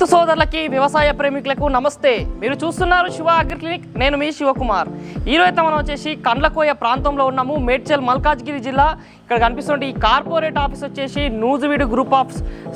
రైతు సోదరులకి వ్యవసాయ ప్రేమికులకు నమస్తే. మీరు చూస్తున్నారు శివ అగ్రి క్లినిక్. నేను మీ శివకుమార్. ఈరోజు మనం వచ్చేసి కండ్లకోయ ప్రాంతంలో ఉన్నాము. మేడ్చల్ మల్కాజ్గిరి జిల్లా. ఇక్కడ కనిపిస్తుంది ఈ కార్పొరేట్ ఆఫీస్ వచ్చేసి నూజివీడు గ్రూప్ ఆఫ్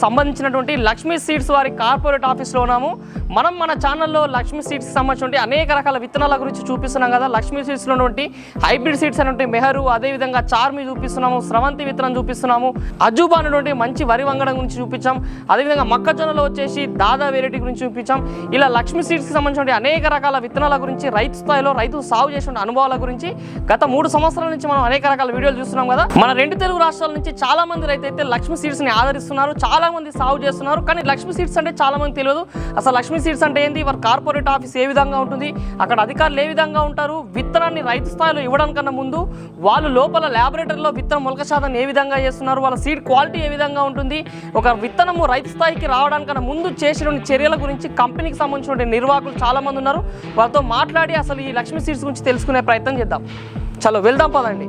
సంబంధించినటువంటి లక్ష్మీ సీడ్స్ వారి కార్పొరేట్ ఆఫీస్లో ఉన్నాము. మనం మన ఛానల్లో లక్ష్మీ సీడ్స్కి సంబంధించి అనేక రకాల విత్తనాల గురించి చూపిస్తున్నాం కదా. లక్ష్మీ సీడ్స్లో ఉన్నటువంటి హైబ్రిడ్ సీడ్స్ అనేటువంటి మెహరు, అదేవిధంగా చార్మి చూపిస్తున్నాము, స్రవంతి విత్తనం చూపిస్తున్నాము, అజూబా అనేటువంటి మంచి వరి వంగడం గురించి చూపించాం, అదేవిధంగా మొక్కజొన్నలో వచ్చేసి దాదా వెరైటీ గురించి చూపించాం. ఇలా లక్ష్మీ సీడ్స్కి సంబంధించిన అనేక రకాల విత్తనాల గురించి, రైతు స్థాయిలో రైతులు సాగు చేసిన అనుభవాల గురించి గత 3 సంవత్సరాల నుంచి మనం అనేక రకాల వీడియోలు చూస్తున్నాం కదా. మన 2 తెలుగు రాష్ట్రాల నుంచి చాలా మంది రైతు అయితే లక్ష్మీ సీడ్స్ ని ఆదరిస్తున్నారు, చాలా మంది సాగు చేస్తున్నారు. కానీ లక్ష్మీ సీడ్స్ అంటే చాలా మంది తెలియదు. అసలు లక్ష్మీ సీడ్స్ అంటే ఏంది, వారి కార్పొరేట్ ఆఫీస్ ఏ విధంగా ఉంటుంది, అక్కడ అధికారులు ఏ విధంగా ఉంటారు, విత్తనాన్ని రైతు స్థాయిలో ఇవ్వడానికన్నా ముందు వాళ్ళు లోపల ల్యాబొరేటరీలో విత్తనం మొలక శాతం ఏ విధంగా చేస్తున్నారు, వాళ్ళ సీడ్ క్వాలిటీ ఏ విధంగా ఉంటుంది, ఒక విత్తనము రైతు స్థాయికి రావడానికన్నా ముందు చేసిన చర్యల గురించి కంపెనీకి సంబంధించిన నిర్వాహకులు చాలా మంది ఉన్నారు. వాళ్ళతో మాట్లాడి అసలు ఈ లక్ష్మీ సీడ్స్ గురించి తెలుసుకునే ప్రయత్నం చేద్దాం. చలో వెళ్దాం పదండి.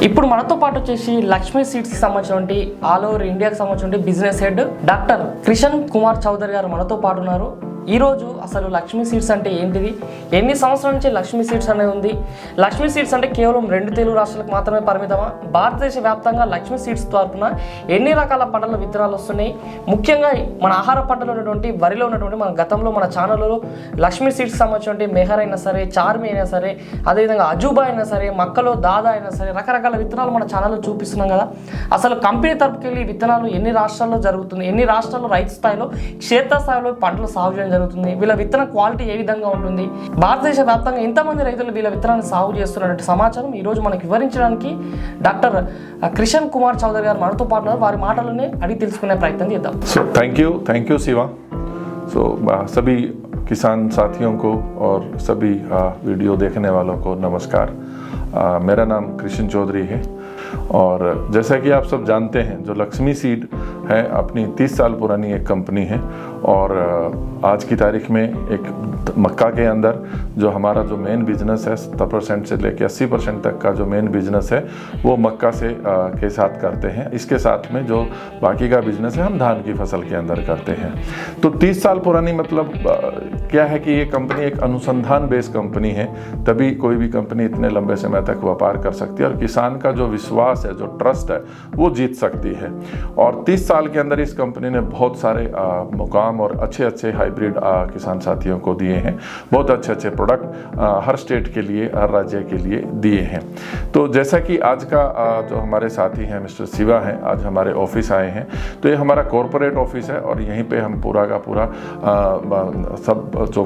ఇప్పుడు మనతో పాటు వచ్చేసి లక్ష్మీ సీడ్స్కి సంబంధించినటువంటి ఆల్ ఓవర్ ఇండియాకి సంబంధించిన business head doctor Krishan Kumar Chaudhary గారు మనతో పాటు ఉన్నారు. ఈరోజు అసలు లక్ష్మీ సీడ్స్ అంటే ఏంటిది, ఎన్ని సంవత్సరాల నుంచి లక్ష్మీ సీడ్స్ అనేది ఉంది, లక్ష్మీ సీడ్స్ అంటే కేవలం 2 తెలుగు రాష్ట్రాలకు మాత్రమే పరిమితమా, భారతదేశ వ్యాప్తంగా లక్ష్మీ సీడ్స్ తరపున ఎన్ని రకాల పంటల విత్తనాలు వస్తున్నాయి, ముఖ్యంగా మన ఆహార పంటలో ఉన్నటువంటి వరిలో ఉన్నటువంటి మన గతంలో మన ఛానల్లో లక్ష్మీ సీడ్స్ సంబంధించినటువంటి మెహర్ అయినా సరే, చార్మి అయినా సరే, అదేవిధంగా అజూబా అయినా సరే, మక్కలో దాదా అయినా సరే, రకరకాల విత్తనాలు మన ఛానల్లో చూపిస్తున్నాం కదా. అసలు కంపెనీ తరపుకి వెళ్ళి విత్తనాలు ఎన్ని రాష్ట్రాల్లో జరుగుతుంది, ఎన్ని రాష్ట్రాల్లో రైతు స్థాయిలో క్షేత్రస్థాయిలో పంటలు సాగు చేయడం జరుగుతుంది, వీళ్ళ విత్తన క్వాలిటీ ఏ విధంగా ఉంటుంది, భారతదేశ వ్యాప్తంగా ఎంతమంది రైతులు వీళ్ళ విత్తనాన్ని సాగు చేస్తున్నటువంటి సమాచారం ఈరోజు మనకు వివరించడానికి డాక్టర్ క్రిషన్ కుమార్ చౌదరి గారు మనతో పాటు వారి మాటలనే అడిగి తెలుసుకునే ప్రయత్నం చేద్దాం. So thank you Shiva. So सभी किसान साथियों को और सभी वीडियो देखने वालों को नमस्कार. मेरा नाम कृष्ण चौधरी है और जैसा कि आप सब जानते हैं जो लक्ष्मी सीड है अपनी 30 साल पुरानी एक कंपनी है और आज की तारीख में एक मक्का के अंदर जो हमारा जो मेन बिजनेस है 70% से लेकर 80% तक का जो मेन बिजनेस है वो मक्का से के साथ करते हैं. इसके साथ में जो बाकी का बिजनेस है हम धान की फसल के अंदर करते हैं. तो 30 साल पुरानी मतलब क्या है कि ये कंपनी एक अनुसंधान बेस्ड कंपनी है, तभी कोई भी कंपनी इतने लंबे समय तक व्यापार कर सकती है और किसान का जो विश्वास है, जो ट्रस्ट है वो जीत सकती है. और 30 साल के अंदर इस कंपनी ने बहुत सारे मुकाम और अच्छे हाइब्रिड किसान साथियों को दिए हैं. बहुत अच्छे प्रोडक्ट हर स्टेट के लिए, हर राज्य के लिए दिए हैं. तो जैसा कि आज का जो हमारे साथी हैं मिस्टर शिवा हैं, आज हमारे ऑफिस आए हैं. तो ये हमारा कॉरपोरेट ऑफिस है और यहीं पे हम पूरा का पूरा सब जो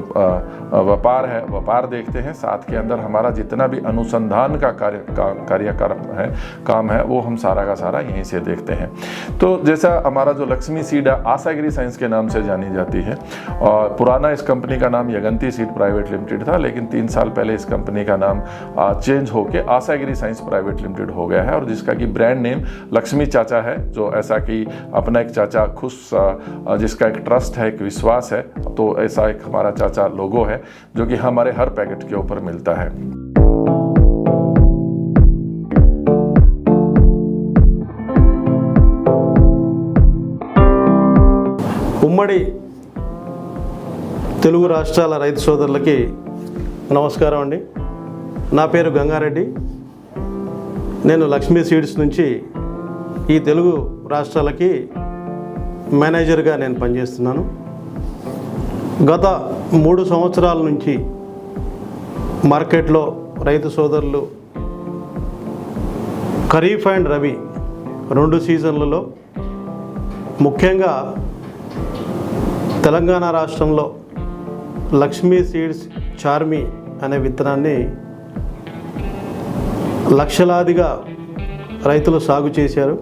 व्यापार है व्यापार देखते हैं. साथ के अंदर हमारा जितना भी अनुसंधान का काम है वो हम सारा का सारा यहीं से देखते हैं. तो जैसा हमारा जो लक्ष्मी सीड है आसागिरी साइंस के नाम से जानी जाती है और पुराना इस कंपनी का नाम यगंती सीड प्राइवेट लिमिटेड था, लेकिन 3 साल पहले इस कंपनी का नाम चेंज होके आसागिरी साइंस प्राइवेट लिमिटेड हो गया है और जिसका कि ब्रांड नेम लक्ष्मी चाचा है. जो ऐसा कि अपना एक चाचा खुश जिसका एक ट्रस्ट है, एक विश्वास है, तो ऐसा एक हमारा चाचा लोगो है जो कि हमारे हर पैकेट के ऊपर मिलता है. ఉమ్మడి తెలుగు రాష్ట్రాల రైతు సోదరులకి నమస్కారం అండి. నా పేరు గంగారెడ్డి. నేను లక్ష్మీ సీడ్స్ నుంచి ఈ తెలుగు రాష్ట్రాలకి మేనేజర్గా నేను పనిచేస్తున్నాను. గత 3 సంవత్సరాల నుంచి మార్కెట్లో రైతు సోదరులు ఖరీఫ్ అండ్ రబీ 2 సీజన్లలో ముఖ్యంగా తెలంగాణ రాష్ట్రంలో లక్ష్మీ సీడ్స్ చార్మి అనే విత్తనాన్ని లక్షలాదిగా రైతులు సాగు చేశారు.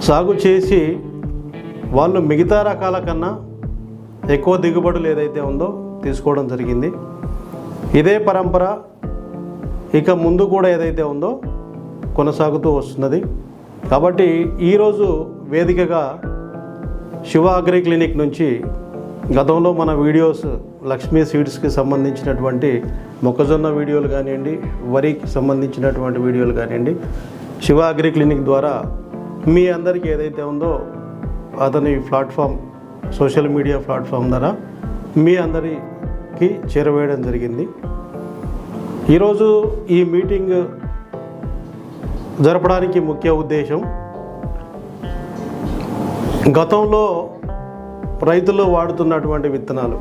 సాగు చేసి వాళ్ళు మిగతా రకాల కన్నా ఎక్కువ దిగుబడులు ఏదైతే ఉందో తీసుకోవడం జరిగింది. ఇదే పరంపర ఇక ముందు కూడా ఏదైతే ఉందో కొనసాగుతూ వస్తున్నది. కాబట్టి ఈరోజు వేదికగా శివ అగ్రి క్లినిక్ నుంచి గతంలో మన వీడియోస్ లక్ష్మీ సీడ్స్కి సంబంధించినటువంటి మొక్కజొన్న వీడియోలు కానివ్వండి, వరికి సంబంధించినటువంటి వీడియోలు కానివ్వండి, శివ అగ్రి క్లినిక్ ద్వారా మీ అందరికీ ఏదైతే ఉందో అతని ప్లాట్ఫామ్, సోషల్ మీడియా ప్లాట్ఫామ్ ద్వారా మీ అందరికీ చేరవేయడం జరిగింది. ఈరోజు ఈ మీటింగ్ జరపడానికి ముఖ్య ఉద్దేశం, గతంలో రైతులు వాడుతున్నటువంటి విత్తనాలు,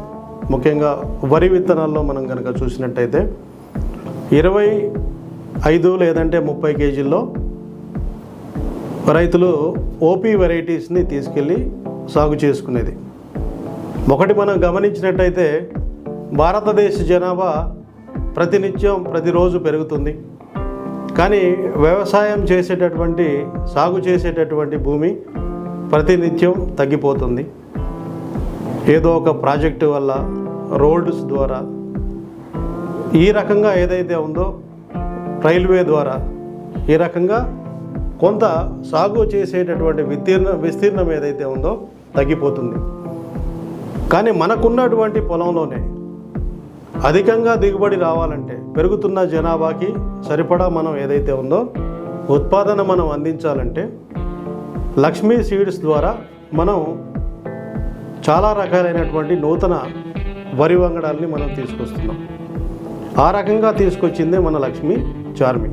ముఖ్యంగా వరి విత్తనాల్లో మనం కనుక చూసినట్టయితే 25 లేదంటే 30 కేజీల్లో రైతులు ఓపీ వెరైటీస్ని తీసుకెళ్ళి సాగు చేసుకునేది. ఒకటి మనం గమనించినట్టయితే భారతదేశ జనాభా ప్రతినిత్యం ప్రతిరోజు పెరుగుతుంది. కానీ వ్యవసాయం చేసేటటువంటి, సాగు చేసేటటువంటి భూమి ప్రతినిత్యం తగ్గిపోతుంది. ఏదో ఒక ప్రాజెక్టు వల్ల, రోడ్స్ ద్వారా, ఈ రకంగా ఏదైతే ఉందో రైల్వే ద్వారా ఈ రకంగా కొంత సాగు చేసేటటువంటి విస్తీర్ణం ఏదైతే ఉందో తగ్గిపోతుంది. కానీ మనకున్నటువంటి పొలంలోనే అధికంగా దిగుబడి రావాలంటే, పెరుగుతున్న జనాభాకి సరిపడా మనం ఏదైతే ఉందో ఉత్పాదన మనం అందించాలంటే లక్ష్మీ సీడ్స్ ద్వారా మనం చాలా రకాలైనటువంటి నూతన వరి వంగడాల్ని మనం తీసుకొస్తున్నాం. ఆ రకంగా తీసుకొచ్చిందే మన లక్ష్మీ చార్మి.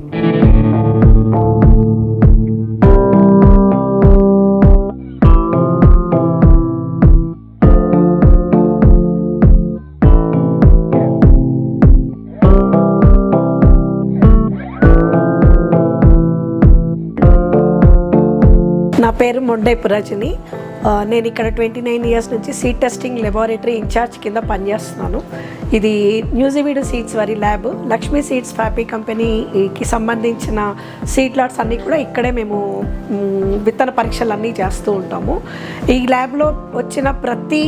నా పేరు మొండైపు రజని. నేను ఇక్కడ 29 ఇయర్స్ నుంచి సీడ్ టెస్టింగ్ లెబారెటరీ ఇన్ఛార్జ్ కింద పనిచేస్తున్నాను. ఇది న్యూజివీడు సీడ్స్ వరి ల్యాబ్, లక్ష్మీ సీడ్స్ ఫ్యాపీ కంపెనీకి సంబంధించిన సీడ్ లాట్స్ అన్నీ కూడా ఇక్కడే మేము విత్తన పరీక్షలన్నీ చేస్తూ ఉంటాము. ఈ ల్యాబ్లో వచ్చిన ప్రతి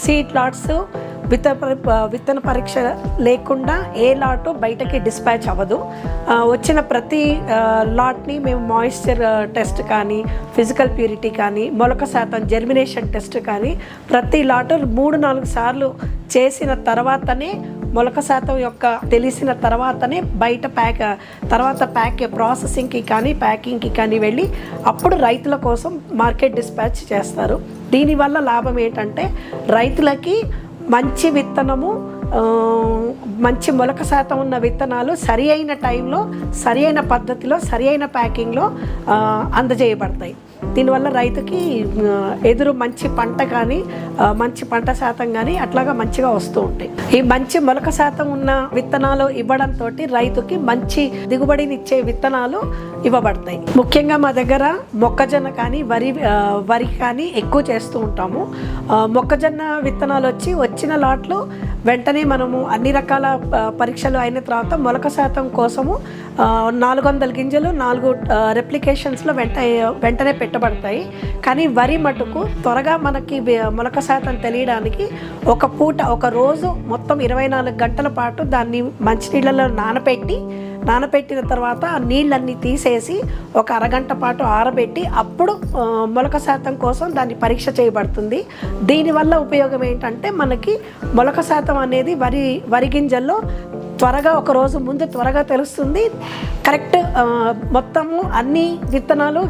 సీడ్ లాట్స్ విత్తన పరీక్ష లేకుండా ఏ లాటు బయటకి డిస్పాచ్ అవ్వదు. వచ్చిన ప్రతి లాట్ని మేము మాయిశ్చర్ టెస్ట్ కానీ, ఫిజికల్ ప్యూరిటీ కానీ, మొలక శాతం జెర్మినేషన్ టెస్ట్ కానీ ప్రతి లాటు 3-4 సార్లు చేసిన తర్వాతనే, మొలక శాతం యొక్క తెలిసిన తర్వాతనే బయట ప్యాక్ ప్రాసెసింగ్కి కానీ ప్యాకింగ్కి కానీ వెళ్ళి అప్పుడు రైతుల కోసం మార్కెట్ డిస్పాచ్ చేస్తారు. దీనివల్ల లాభం ఏంటంటే రైతులకి మంచి విత్తనము, మంచి మొలక శాతం ఉన్న విత్తనాలు సరి అయిన టైంలో, సరి అయిన పద్ధతిలో, సరి అయిన ప్యాకింగ్లో అందజేయబడతాయి. దీనివల్ల రైతుకి ఎదురు మంచి పంట కానీ, మంచి పంట శాతం కానీ అట్లాగా మంచిగా వస్తూ ఉంటాయి. ఈ మంచి మొలక శాతం ఉన్న విత్తనాలు ఇవ్వడంతో రైతుకి మంచి దిగుబడినిచ్చే విత్తనాలు ఇవ్వబడతాయి. ముఖ్యంగా మా దగ్గర మొక్కజొన్న కానీ వరి కానీ ఎక్కువ చేస్తూ ఉంటాము. మొక్కజొన్న విత్తనాలు వచ్చిన లాట్లు వెంటనే మనము అన్ని రకాల పరీక్షలు అయిన తర్వాత మొలక శాతం కోసము 400 గింజలు 4 రెప్లికేషన్స్లో వెంటనే పెట్టబడతాయి. కానీ వరి మటుకు త్వరగా మనకి మొలక శాతం తెలియడానికి ఒక రోజు మొత్తం 24 గంటల పాటు దాన్ని మంచినీళ్ళలో నానబెట్టిన తర్వాత ఆ నీళ్ళన్నీ తీసేసి ఒక అరగంట పాటు ఆరబెట్టి అప్పుడు మొలక శాతం కోసం దాన్ని పరీక్ష చేయబడుతుంది. దీనివల్ల ఉపయోగం ఏంటంటే మనకి మొలక శాతం అనేది వరి గింజల్లో త్వరగా ఒక రోజు ముందు త్వరగా తెలుస్తుంది. కరెక్ట్ మొత్తము అన్ని విత్తనాలు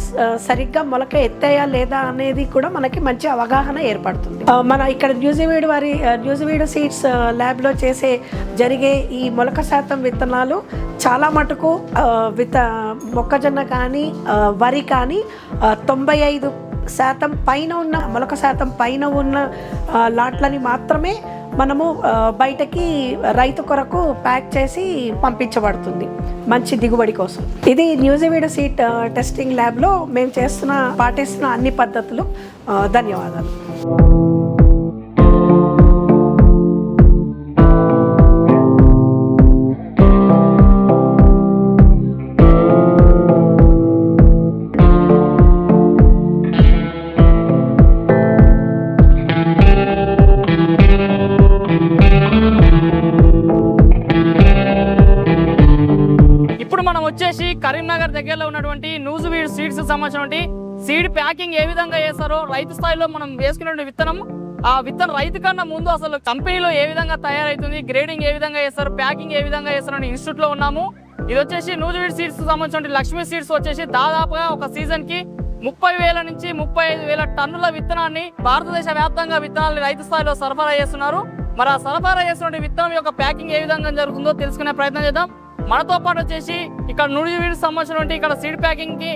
సరిగ్గా మొలక ఎత్తాయా లేదా అనేది కూడా మనకి మంచి అవగాహన ఏర్పడుతుంది. మన ఇక్కడ న్యూజివీడు సీడ్స్ ల్యాబ్లో జరిగే ఈ మొలక శాతం విత్తనాలు చాలా మటుకు మొక్కజొన్న కానీ వరి కానీ 95% పైన ఉన్న మొలక శాతం పైన ఉన్న లాట్లని మాత్రమే మనము బయటకి రైతు కొరకు ప్యాక్ చేసి పంపించబడుతుంది మంచి దిగుబడి కోసం. ఇది న్యూజివీడు సీడ్ టెస్టింగ్ ల్యాబ్లో మేము పాటిస్తున్న అన్ని పద్ధతులు. ధన్యవాదాలు. వచ్చేసి కరీంనగర్ దగ్గరలో ఉన్నటువంటి నూజివీడ్ సీడ్స్ సంబంధించినటువంటి సీడ్ ప్యాకింగ్ ఏ విధంగా చేస్తారో రైతు స్థాయిలో మనం వేసుకునే విత్తనం ఆ విత్తనం రైతు కన్నా ముందు అసలు కంపెనీలో ఏ విధంగా తయారైతుంది, గ్రేడింగ్ ఏ విధంగా చేస్తారు, ప్యాకింగ్ ఏ విధంగా చేస్తారు అనే ఇన్స్టిట్యూట్ లో ఉన్నాము. ఇది వచ్చేసి నూజివీడ్ సీడ్స్ సంబంధించిన లక్ష్మీ సీడ్స్ వచ్చేసి దాదాపుగా ఒక సీజన్ కి 30,000 నుంచి 35,000 టన్నుల విత్తనాన్ని భారతదేశ వ్యాప్తంగా విత్తనాలు రైతు స్థాయిలో సరఫరా చేస్తున్నారు. మరి ఆ సరఫరా చేస్తున్న విత్తనం యొక్క ప్యాకింగ్ ఏ విధంగా జరుగుతుందో తెలుసుకునే ప్రయత్నం చేద్దాం. మనతో పాటు వచ్చేసి ఇక్కడ నూజివీడ్ సంబంధించినటువంటి ఇక్కడ సీడ్ ప్యాకింగ్ కి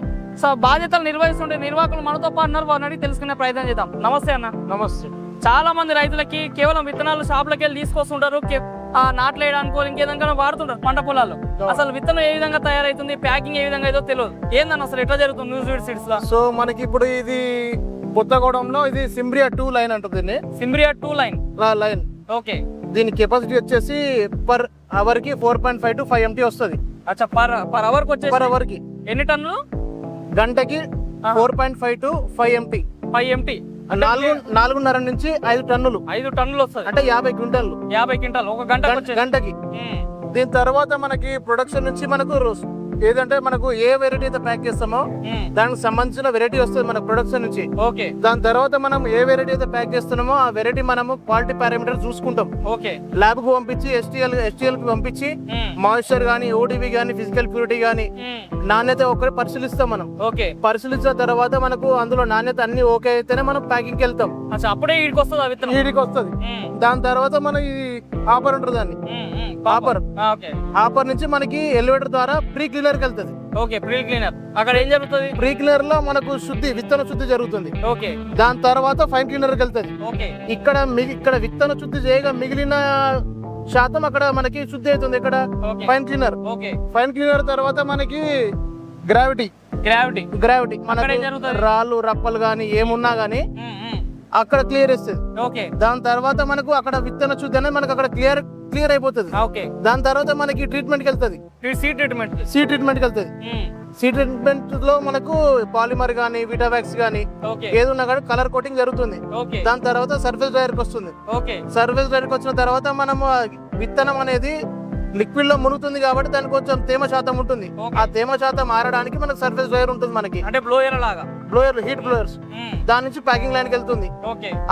బాధ్యతలు నిర్వహిస్తుంటే నిర్వాహకులు మనతో పాటు ఉన్నారు. వారిని తెలుసుకునే ప్రయత్నం చేద్దాం. నమస్తే అన్న. నమస్తే. చాలా మంది రైతులకి కేవలం విత్తనాలు షాపులకి వెళ్ళి తీసుకొస్తుంటారు, నాట్లు వేయడానికి ఇంకేదైనా వాడుతుంటారు పంట పొలాల్లో. అసలు విత్తనం ఏ విధంగా తయారైతుంది, ప్యాకింగ్ ఏ విధంగా అయితే తెలియదు. ఏందన్న అసలు ఎట్లా జరుగుతుంది నూజివీడ్ సీడ్స్ లో? సో మనకి ఇప్పుడు ఇది కొత్తగూడెంలో ఇది సింబ్రియా 2 లైన్ అంటుంది. సింబ్రియా 2 లైన్. ఓకే. దీని కెపాసిటీ వచ్చేసి పర్ అవర్ కి 4.5 to 5 MT వస్తుంది. అచ్చా, పర్ అవర్ కి వచ్చేసి పర్ అవర్ కి ఎన్ని టన్నులు? గంటకి 4.5 to 5 MT. 5 MT 4.5 నుంచి 5 టన్నులు. 5 టన్నులు వస్తుంది అంటే 50 క్వింటాలు. 50 క్వింటాలు ఒక గంటకి. దీని తర్వాత మనకి ప్రొడక్షన్ నుంచి మనకు ఏదంటే మనకు ఏ వెరైటీ అయితే ప్యాక్ చేస్తామో దానికి సంబంధించిన వెరైటీ వస్తుంది మన ప్రొడక్షన్ నుంచి. ఓకే. దాని తర్వాత మనం ఏ వెరైటీ అయితే ప్యాక్ చేస్తున్నామో ఆ వెరైటీ మనము క్వాలిటీ పారామీటర్ చూసుకుంటాం. ఓకే. ల్యాబ్ కు పంపించి STL కి పంపించి మాయిశ్చర్ గానీ, ODB గానీ, ఫిజికల్ ప్యూరిటీ గానీ నాణ్యత ఒకటి పరిశీలిస్తాం మనం. ఓకే. పరిశీలించిన తర్వాత మనకు అందులో నాణ్యత అన్ని ఓకే అయితేనే మనం ప్యాకింగ్ కి వెళ్తాం. అప్పుడే వీడికి వస్తుంది ఆ విత్తనం. వీడికి వస్తుంది. దాని తర్వాత మన ఈ ఆపర్ ఉంటుంది దాన్ని ఆపర్ నుంచి మనకి ఎలివేటర్ ద్వారా ప్రీ క్లీనర్ కి వెళ్తుంది. ఓకే. ప్రీ క్లీనర్ అక్కడ ఏం జరుగుతుంది? ప్రీ క్లీనర్ లో మనకు విత్తన శుద్ధి జరుగుతుంది. ఓకే. దాని తర్వాత ఫైన్ క్లీనర్ కి వెళ్తుంది. ఓకే. ఇక్కడ విత్తన శుద్ధి చేయగా మిగిలిన శాతం అక్కడ మనకి శుద్ధి అవుతుంది. ఇక్కడ fine cleaner. Okay. Fine cleaner తర్వాత మనకి గ్రావిటీ మనకి రాళ్ళు రప్పలు గానీ ఏమున్నా గానీ అక్కడ క్లియర్ ఇస్తుంది. ఓకే. దాని తర్వాత మనకు అక్కడ విత్తన శుద్ధి అనేది మనకు అక్కడ క్లియర్ అయిపోతుంది. ఓకే. దాని తర్వాత మనకి ట్రీట్మెంట్ కి వెళ్తుంది. సీ ట్రీట్మెంట్ కి వెళ్తుంది. సీ ట్రీట్మెంట్ లో మనకు పాలిమర్ గానీ, విటావాక్స్ గానీ ఏదున్నా కానీ కలర్ కోటింగ్ జరుగుతుంది. దాని తర్వాత సర్ఫేస్ డ్రైయర్ కి వస్తుంది. సర్ఫేస్ డ్రైయర్ కి వచ్చిన తర్వాత మనము విత్తనం అనేది లిక్విడ్ లో మునుగుతుంది కాబట్టి దానికి కొంచెం తేమ శాతం ఉంటుంది. ఆ తేమ శాతం మారడానికి మనకు సర్ఫేస్ డ్రైయర్ ఉంటుంది. మనకి అంటే బ్లోయర్ లాగా హీట్ బ్లోయర్స్. దాని నుంచి ప్యాకింగ్ లైన్ కి వెళ్తుంది.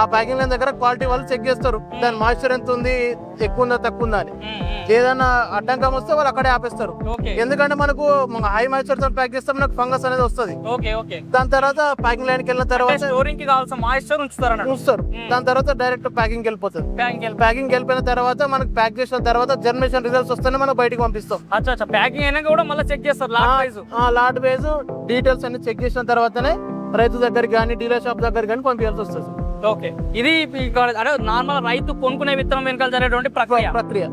ఆ ప్యాకింగ్ లైన్ దగ్గర క్వాలిటీ వాళ్ళు చెక్ చేస్తారు. దాని మాయిశ్చర్ ఎంత ఉంది, ఎక్కువ ఉందా తక్కువ ఉందా అని. ఏదైనా అడ్డంకం వస్తే వాళ్ళు అక్కడే ఆపేస్తారు. ఎందుకంటే మనకు హై మాయిశ్చర్ తో ప్యాక్ చేస్తే మనకు ఫంగస్ అనేది వస్తుంది. దాని తర్వాత ప్యాకింగ్ లైన్ కి వెళ్ళిన తర్వాత ఉంచుతారు. దాని తర్వాత డైరెక్ట్ ప్యాకింగ్ వెళ్ళిపోతుంది. ప్యాకింగ్ వెళ్ళిపోయిన తర్వాత మనకు ప్యాక్ చేసిన తర్వాత జర్మినేషన్ రిజల్ట్స్ వస్తేనే మనం బయటకు పంపిస్తాం. ప్యాకింగ్ అయినా కూడా మళ్ళీ చెక్ చేస్తారు. లాట్ వైజ్ డీటెయిల్స్ అన్ని చెక్ చేసిన తర్వాతనే రైతు దగ్గరికి కానీ డీలర్ షాప్ దగ్గర కానీ పంపించాల్సి వస్తుంది. ఓకే. ఇది నార్మల్ రైతు కొనుక్కునే విత్తనం వెనకాల జరిగేటువంటి ప్రక్రియ.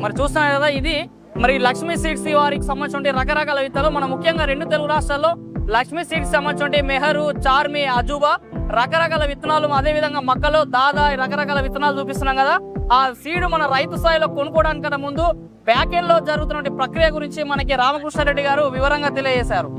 మరి చూస్తున్నాం కదా, ఇది మరి లక్ష్మీ సీడ్స్ వారికి సంబంధించిన రకరకాల విత్తనాలు మన ముఖ్యంగా 2 తెలుగు రాష్ట్రాల్లో లక్ష్మీ సీడ్స్ సంబంధించిన మెహరు, చార్మి, అజూబా రకరకాల విత్తనాలు, అదే విధంగా మక్కలు, దాదా రకరకాల విత్తనాలు చూపిస్తున్నాం కదా. ఆ సీడ్ మన రైతు స్థాయిలో కొనుక్కోవడానికన్నా ముందు ప్యాకెట్ లో జరుగుతున్న ప్రక్రియ గురించి మనకి రామకృష్ణారెడ్డి గారు వివరంగా తెలియజేశారు.